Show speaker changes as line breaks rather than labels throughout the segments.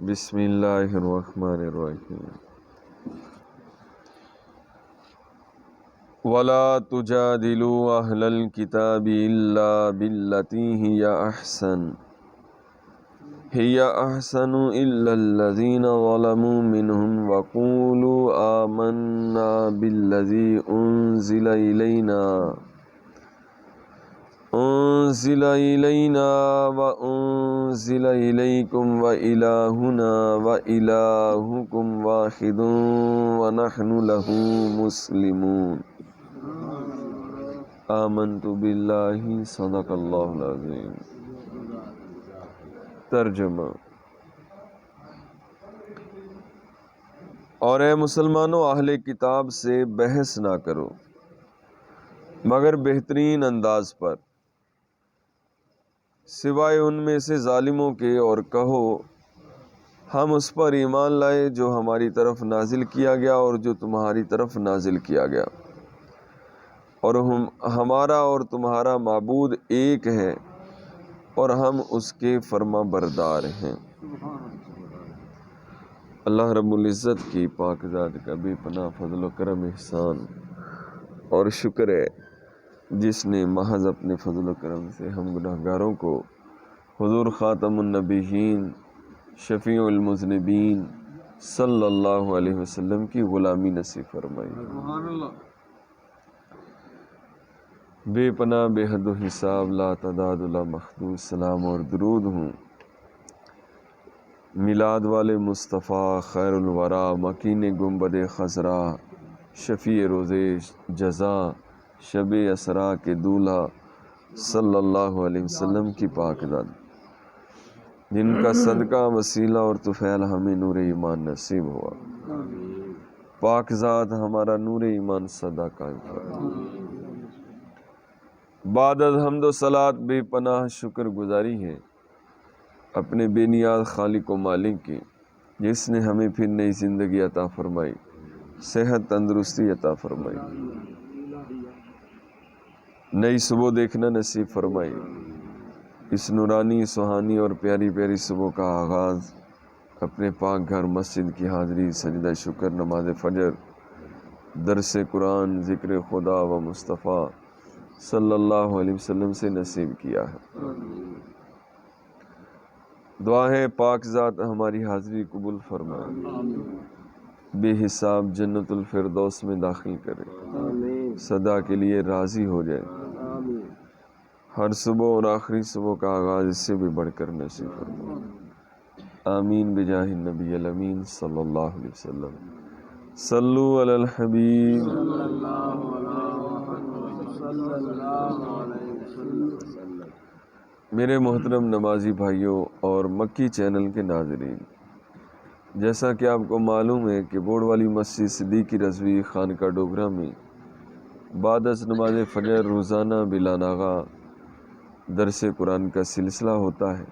بسم اللہ الرحمن الرحیم وَلَا تُجَادِلُوا أَهْلَ الْكِتَابِ إِلَّا بِالَّتِي هِيَ أَحْسَنُ إِلَّا الَّذِينَ ظَلَمُوا مِنْهُمْ وَقُولُوا آمَنَّا بِالَّذِي أُنزِلَ إِلَيْنَا وَأُنزِلَ إِلَيْكُمْ وَإِلَٰهُنَا وَإِلَٰهُكُمْ وَاحِدٌ وَنَحْنُ لَهُ مُسْلِمُونَ آمنت باللہ صدق اللہ العظیم۔ ترجمہ: اور اے مسلمانوں، اہل کتاب سے بحث نہ کرو مگر بہترین انداز پر، سوائے ان میں سے ظالموں کے، اور کہو ہم اس پر ایمان لائے جو ہماری طرف نازل کیا گیا اور جو تمہاری طرف نازل کیا گیا، اور ہمارا اور تمہارا معبود ایک ہے اور ہم اس کے فرما بردار ہیں۔ اللہ رب العزت کی پاک ذات کا بے پناہ فضل و کرم احسان اور شکر ہے جس نے محض اپنے فضل و کرم سے ہم گناہگاروں کو حضور خاتم النبیین شفیع المذنبین صلی اللہ علیہ وسلم کی غلامی نصیب فرمائی۔ بے پناہ بے حد و حساب لا تعداد لا محدود سلام اور درود ہوں میلاد والے مصطفیٰ خیر الورا مکین گنبد خضرا شفیع روز جزا شب اسرا کے دولہا صلی اللہ علیہ وسلم کی پاک ذات، جن کا صدقہ وسیلہ اور طفیل ہمیں نور ایمان نصیب ہوا۔ پاک ذات ہمارا نور ایمان سدا قائم فرما۔ بعد از حمد و صلات بے پناہ شکر گزاری ہے اپنے بے نیاز خالق و مالک کی، جس نے ہمیں پھر نئی زندگی عطا فرمائی، صحت تندرستی عطا فرمائی، نئی صبح دیکھنا نصیب فرمائی۔ اس نورانی سہانی اور پیاری پیاری صبح کا آغاز اپنے پاک گھر مسجد کی حاضری، سجدہ شکر، نماز فجر، درس قرآن، ذکر خدا و مصطفیٰ صلی اللہ علیہ وسلم سے نصیب کیا ہے۔ دعا ہے پاک ذات ہماری حاضری قبول فرمائے، بے حساب جنت الفردوس میں داخل کرے، سدا کے لیے راضی ہو جائے۔ ہر صبح اور آخری صبح کا آغاز اس سے بھی بڑھ کر نصیب فرمائے۔ آمین بجاہ النبی الامین صلی اللہ علیہ وسلم۔ صلو علی الحبیب۔ میرے محترم نمازی بھائیوں اور مکی چینل کے ناظرین، جیسا کہ آپ کو معلوم ہے کہ بوڑ والی مسجد صدیقی رضوی خانقاہ ڈوگرہ میں بعد از نماز فجر روزانہ بلا ناغہ درس قرآن کا سلسلہ ہوتا ہے۔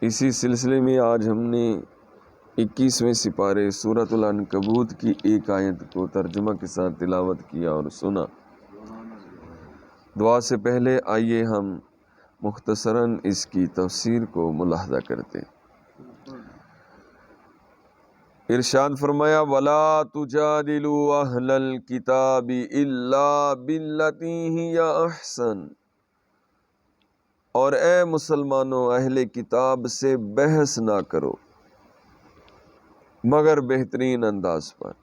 اسی سلسلے میں آج ہم نے 21ویں سپارے سورۃ العنکبوت کی ایک آیت کو ترجمہ کے ساتھ تلاوت کیا اور سنا۔ دعا سے پہلے آئیے ہم مختصراً اس کی تفسیر کو ملاحظہ کرتے ہیں۔ ارشاد فرمایا وَلَا تُجَادِلُوا أَهْلَ الْكِتَابِ إِلَّا بِالَّتِي هِيَ أَحْسَنُ، اور اے مسلمانوں، اہل کتاب سے بحث نہ کرو مگر بہترین انداز پر۔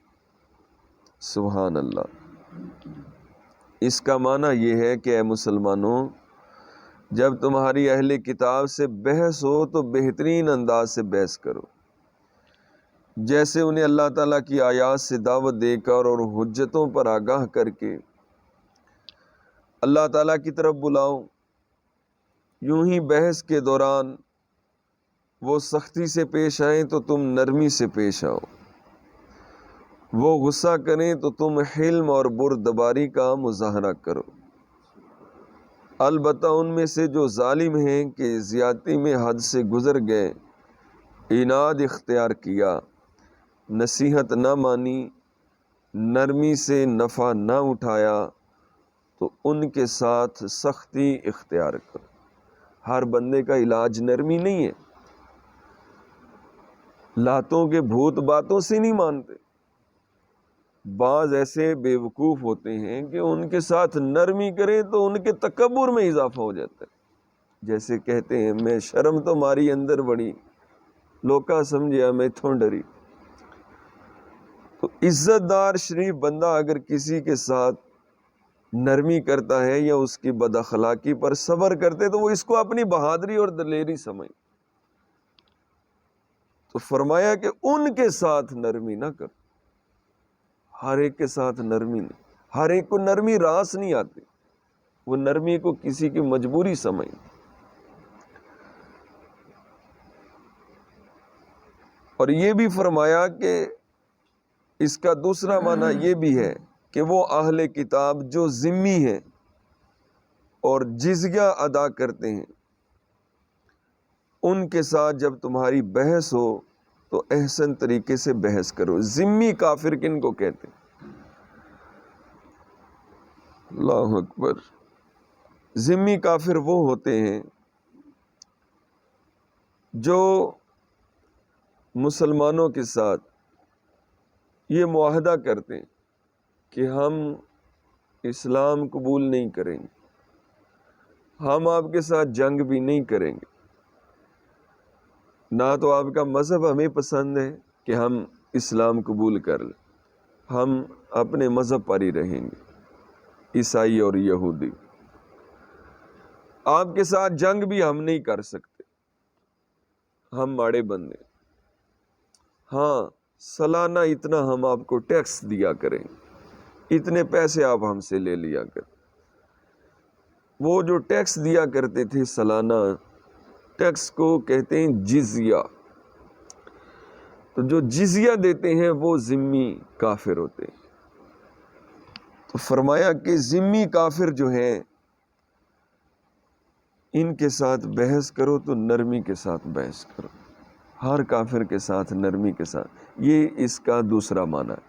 سبحان اللہ۔ اس کا معنی یہ ہے کہ اے مسلمانوں، جب تمہاری اہل کتاب سے بحث ہو تو بہترین انداز سے بحث کرو، جیسے انہیں اللہ تعالیٰ کی آیات سے دعوت دے کر اور حجتوں پر آگاہ کر کے اللہ تعالیٰ کی طرف بلاؤ۔ یوں ہی بحث کے دوران وہ سختی سے پیش آئیں تو تم نرمی سے پیش آؤ، وہ غصہ کریں تو تم حلم اور بردباری کا مظاہرہ کرو۔ البتہ ان میں سے جو ظالم ہیں کہ زیادتی میں حد سے گزر گئے، عناد اختیار کیا، نصیحت نہ مانی، نرمی سے نفع نہ اٹھایا، تو ان کے ساتھ سختی اختیار کرو۔ ہر بندے کا علاج نرمی نہیں ہے۔ لاتوں کے بھوت باتوں سے نہیں مانتے. بعض ایسے بیوقوف ہوتے ہیں کہ ان کے ساتھ نرمی کریں تو ان کے تکبر میں اضافہ ہو جاتا ہے. جیسے کہتے ہیں میں شرم تو ماری اندر بڑی، لوکا سمجھیا میں تھوں ڈری. تو عزت دار شریف بندہ اگر کسی کے ساتھ نرمی کرتا ہے یا اس کی بد اخلاقی پر صبر کرتے تو وہ اس کو اپنی بہادری اور دلیری سمجھ. تو فرمایا کہ ان کے ساتھ نرمی نہ کر. ہر ایک کے ساتھ نرمی نہیں، ہر ایک کو نرمی راس نہیں آتی، وہ نرمی کو کسی کی مجبوری سمجھ. اور یہ بھی فرمایا کہ اس کا دوسرا معنی یہ بھی ہے کہ وہ اہل کتاب جو ذمی ہیں اور جزیہ ادا کرتے ہیں ان کے ساتھ جب تمہاری بحث ہو تو احسن طریقے سے بحث کرو. ذمی کافر کن کو کہتے ہیں؟ اللہ اکبر. ذمی کافر وہ ہوتے ہیں جو مسلمانوں کے ساتھ یہ معاہدہ کرتے ہیں کہ ہم اسلام قبول نہیں کریں گے، ہم آپ کے ساتھ جنگ بھی نہیں کریں گے، نہ تو آپ کا مذہب ہمیں پسند ہے کہ ہم اسلام قبول کر لیں، ہم اپنے مذہب پر ہی رہیں گے، عیسائی اور یہودی. آپ کے ساتھ جنگ بھی ہم نہیں کر سکتے، ہم ماڑے بندے. ہاں سالانہ اتنا ہم آپ کو ٹیکس دیا کریں، اتنے پیسے آپ ہم سے لے لیا کریں. وہ جو ٹیکس دیا کرتے تھے سالانہ، ٹیکس کو کہتے ہیں جزیہ. تو جو جزیہ دیتے ہیں وہ ذمی کافر ہوتے ہیں. تو فرمایا کہ ذمی کافر جو ہیں ان کے ساتھ بحث کرو تو نرمی کے ساتھ بحث کرو، ہر کافر کے ساتھ نرمی کے ساتھ. یہ اس کا دوسرا معنی ہے.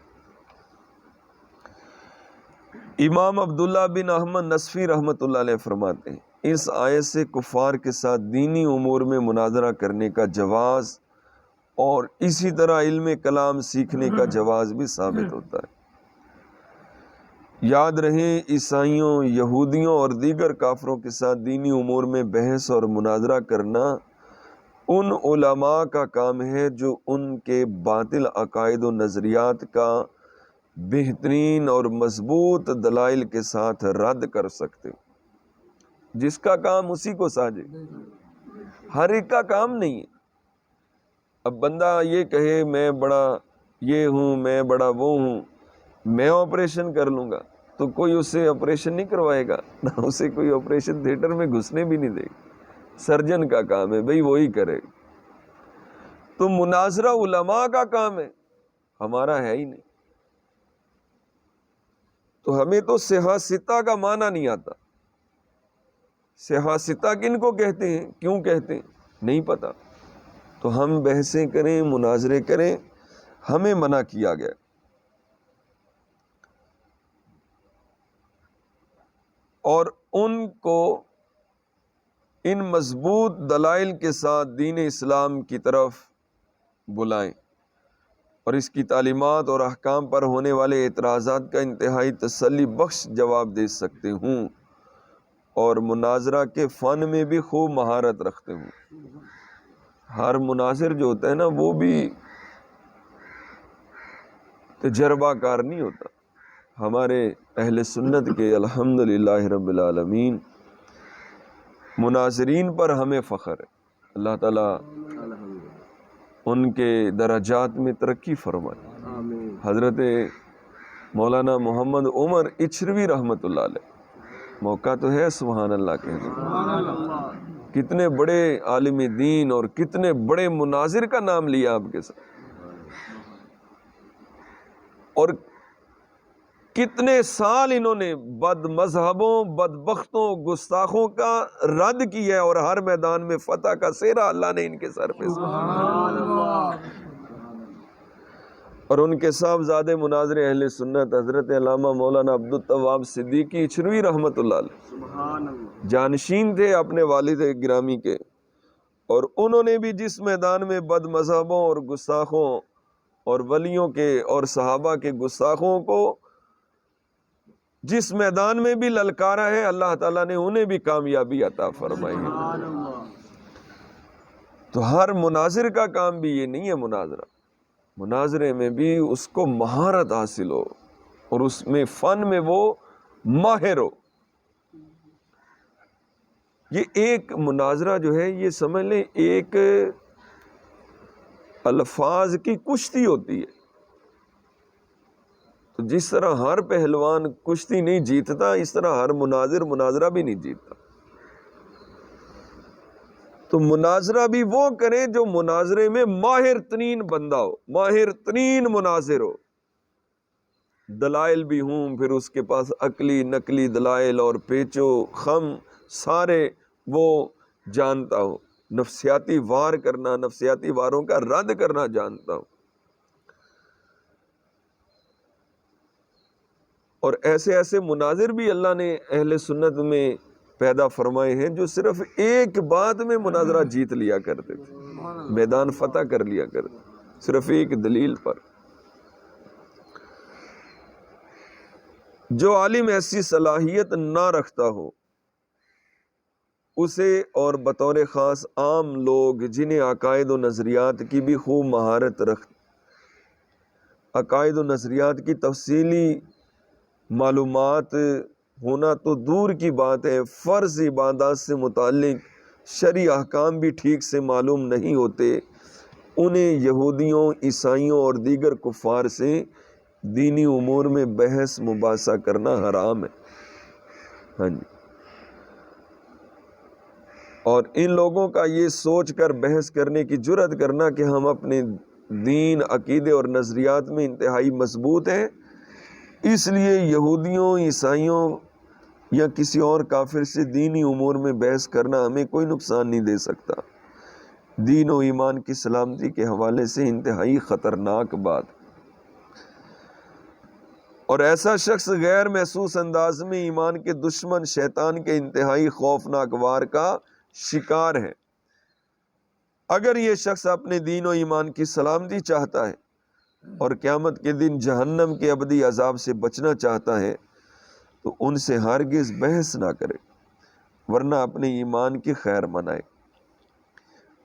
امام عبداللہ بن احمد نصفی رحمۃ اللہ علیہ فرماتے ہیں اس آیت سے کفار کے ساتھ دینی امور میں مناظرہ کرنے کا جواز اور اسی طرح علم کلام سیکھنے کا جواز بھی ثابت ہوتا ہے. یاد رہے عیسائیوں، یہودیوں اور دیگر کافروں کے ساتھ دینی امور میں بحث اور مناظرہ کرنا ان علماء کا کام ہے جو ان کے باطل عقائد و نظریات کا بہترین اور مضبوط دلائل کے ساتھ رد کر سکتے. جس کا کام اسی کو ساجے، ہر ایک کا کام نہیں ہے. اب بندہ یہ کہے میں بڑا یہ ہوں، میں بڑا وہ ہوں، میں آپریشن کر لوں گا، تو کوئی اس سے آپریشن نہیں کروائے گا، نہ اسے کوئی آپریشن تھیٹر میں گھسنے بھی نہیں دے گا. سرجن کا کام ہے بھئی، وہی کرے. تو مناظرہ علماء کا کام ہے، ہمارا ہے ہی نہیں. تو ہمیں تو سیاستہ کا معنی نہیں آتا. سیاستہ کن کو کہتے ہیں، کیوں کہتے ہیں، نہیں پتا. تو ہم بحثیں کریں، مناظرے کریں، ہمیں منع کیا گیا. اور ان کو ان مضبوط دلائل کے ساتھ دین اسلام کی طرف بلائیں اور اس کی تعلیمات اور احکام پر ہونے والے اعتراضات کا انتہائی تسلی بخش جواب دے سکتے ہوں اور مناظرہ کے فن میں بھی خوب مہارت رکھتے ہوں. ہر مناظر جو ہوتا ہے نا وہ بھی تجربہ کار نہیں ہوتا. ہمارے اہل سنت کے الحمدللہ رب العالمین مناظرین پر ہمیں فخر ہے. اللہ تعالیٰ ان کے درجات میں ترقی فرمائے. حضرت مولانا محمد عمر اچھروی رحمۃ اللہ علیہ، موقع تو ہے سبحان اللہ کہنے، کتنے بڑے عالم دین اور کتنے بڑے مناظر کا نام لیا آپ کے ساتھ، اور کتنے سال انہوں نے بد مذہبوں، بدبختوں، گستاخوں کا رد کیا ہے اور ہر میدان میں فتح کا سہرا اللہ نے ان کے سر پہ اور ان کے صاحبزادے مناظر اہل سنت حضرت علامہ مولانا عبدالتواب صدیقی اچھروی رحمۃ اللہ علیہ جانشین تھے اپنے والد گرامی کے، اور انہوں نے بھی جس میدان میں بد مذہبوں اور گستاخوں اور ولیوں کے اور صحابہ کے گستاخوں کو جس میدان میں بھی للکارا ہے، اللہ تعالیٰ نے انہیں بھی کامیابی عطا فرمائی ہے۔ تو ہر مناظر کا کام بھی یہ نہیں ہے، مناظرے میں بھی اس کو مہارت حاصل ہو اور اس میں فن میں وہ ماہر ہو۔ یہ ایک مناظرہ جو ہے، یہ سمجھ لیں ایک الفاظ کی کشتی ہوتی ہے۔ تو جس طرح ہر پہلوان کشتی نہیں جیتتا، اس طرح ہر مناظرہ بھی نہیں جیتتا۔ تو مناظرہ بھی وہ کرے جو مناظرے میں ماہر ترین بندہ ہو، ماہر ترین مناظر ہو، دلائل بھی ہوں، پھر اس کے پاس عقلی نقلی دلائل اور پیچو خم سارے وہ جانتا ہو، نفسیاتی وار کرنا، نفسیاتی واروں کا رد کرنا جانتا ہو۔ اور ایسے ایسے مناظر بھی اللہ نے اہل سنت میں پیدا فرمائے ہیں جو صرف ایک بات میں مناظرہ جیت لیا کرتے تھے، میدان فتح کر لیا کرتے، صرف ایک دلیل پر۔ جو عالم ایسی صلاحیت نہ رکھتا ہو اسے اور بطور خاص عام لوگ جنہیں عقائد و نظریات کی بھی خوب مہارت عقائد و نظریات کی تفصیلی معلومات ہونا تو دور کی بات ہے، فرض عبادات سے متعلق شرعی احکام بھی ٹھیک سے معلوم نہیں ہوتے، انہیں یہودیوں، عیسائیوں اور دیگر کفار سے دینی امور میں بحث مباحثہ کرنا حرام ہے۔ ہاں جی، اور ان لوگوں کا یہ سوچ کر بحث کرنے کی جرأت کرنا کہ ہم اپنے دین، عقیدے اور نظریات میں انتہائی مضبوط ہیں، اس لیے یہودیوں، عیسائیوں یا کسی اور کافر سے دینی امور میں بحث کرنا ہمیں کوئی نقصان نہیں دے سکتا، دین و ایمان کی سلامتی کے حوالے سے انتہائی خطرناک بات۔ اور ایسا شخص غیر محسوس انداز میں ایمان کے دشمن شیطان کے انتہائی خوفناک وار کا شکار ہے۔ اگر یہ شخص اپنے دین و ایمان کی سلامتی چاہتا ہے اور قیامت کے دن جہنم کے ابدی عذاب سے بچنا چاہتا ہے تو ان سے ہرگز بحث نہ کرے، ورنہ اپنے ایمان کی خیر منائے۔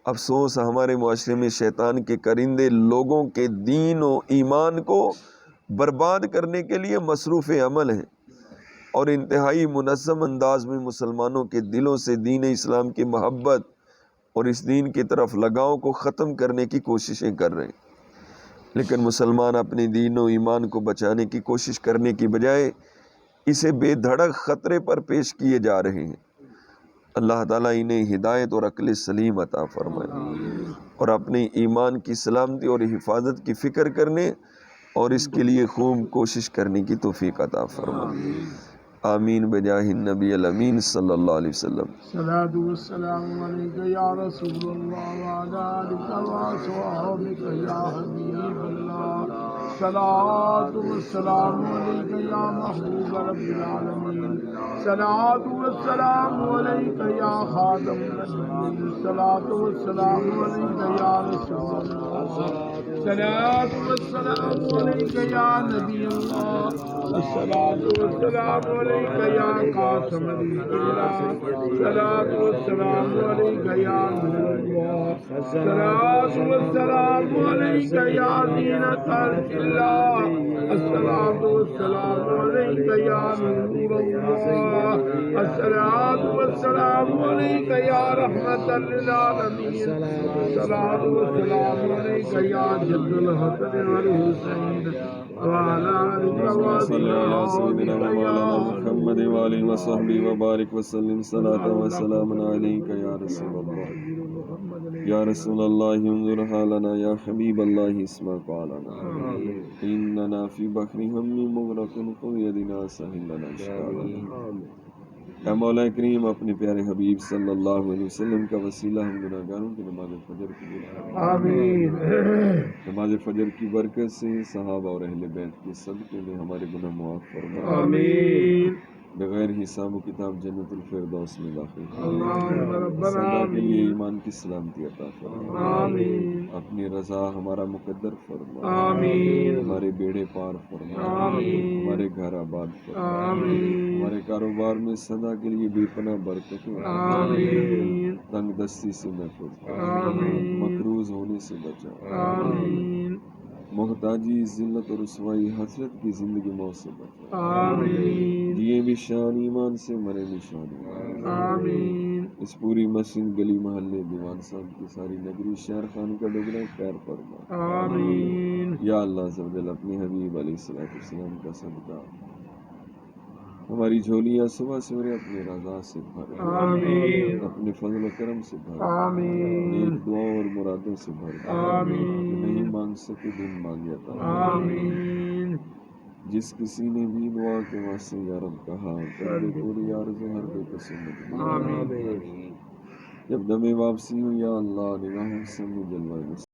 افسوس، ہمارے معاشرے میں شیطان کے کرندے لوگوں کے دین و ایمان کو برباد کرنے کے لیے مصروف عمل ہیں اور انتہائی منظم انداز میں مسلمانوں کے دلوں سے دین اسلام کی محبت اور اس دین کی طرف لگاؤ کو ختم کرنے کی کوششیں کر رہے ہیں، لیکن مسلمان اپنے دین و ایمان کو بچانے کی کوشش کرنے کی بجائے اسے بے دھڑک خطرے پر پیش کیے جا رہے ہیں۔ اللہ تعالیٰ انہیں ہدایت اور عقل سلیم عطا فرمائے اور اپنے ایمان کی سلامتی اور حفاظت کی فکر کرنے اور اس کے لیے خوب کوشش کرنے کی توفیق عطا فرمائے۔ آمین بجاہ النبی الامین صلی اللہ علیہ وسلم۔
الصلاة والسلام عليك يا رسول الله وعلى آلك وأصحابك يا حبيب الله، الصلاة والسلام عليك يا محبوب رب العالمين، الصلاة والسلام عليك يا خاتم النبيين، الصلاة والسلام عليك يا رسول الله، الصلاة والسلام عليك يا نبي الله، الصلاة والسلام عليك يا قاسم الإله، الصلاة والسلام عليك يا نور الله، الصلاة والسلام عليك يا زينة الله، الصلاة والسلام عليك يا نور الله، الصلاة والسلام عليك يا رحمة للعالمين، الصلاة والسلام عليك يا جد الحسن والحسين وعلى آلك
صلی علی سیدنا
وأصحابك
مولانا
يا
محمد وآلہ وصحبہ وبارک وسلم صلاۃ و سلام علیک یا رسول اللہ، یا رسول اللہ انظر حالنا، یا حبیب اللہ اسمع قالنا، اننا فی بحر ہم مغرق خذ یدنا سہل لنا اشکالنا۔ اے مولا کریم، اپنے پیارے حبیب صلی اللہ علیہ وسلم کا وسیلہ ہم گناہگاروں کی نماز فجر قبول فرما۔
آمین۔
نماز فجر کی برکت سے صحابہ اور اہل بیت کے صدقے میں ہمارے گناہ معاف فرما۔
آمین۔
بغیر حساب و کتاب جنت الفردوس میں داخل
اللهم ربنا
سدا کے لیے
آمين
ایمان کی سلامتی عطا فرما
آمين
اپنی رضا ہمارا مقدر فرما
آمین
ہمارے بیڑے پار فرما
آمین
ہمارے گھر آباد فرما
آمین
ہمارے کاروبار میں سدا کے لیے بے پناہ برکتیں
آمین
تنگ دستی سے محفوظ فرما
آمین
مقروض ہونے سے بچا
آمین
محتاجی ذلت اور رسوائی حسرت کی زندگی موت سے بچا
آمین
جیے بھی شان ایمان سے مرے بھی شان ایمان
آمین
اس پوری مسجد گلی محلے دیوان صاحب کی ساری نگری شہر خان کا ڈگرا خیر فرما
آمین
یا اللہ عز و جل اپنی حبیب علیہ الصلوۃ والسلام کا صدقہ ہماری جھولیاں صبح سویرے اپنی رضا سے بھر
آمین
اپنے فضل و کرم سے بھر
آمین
نیک دعاؤں اور مرادوں سے بھر
آمین
نہیں مانگ سکے دن مانگے عطا
آمین
جس کسی نے بھی دعا کے واسطے یا رب کہا کر دے پوری آرزو ہر بے قسم
آمین
جب دم واپسی ہو یا اللہ نگاہوں سے جلوہ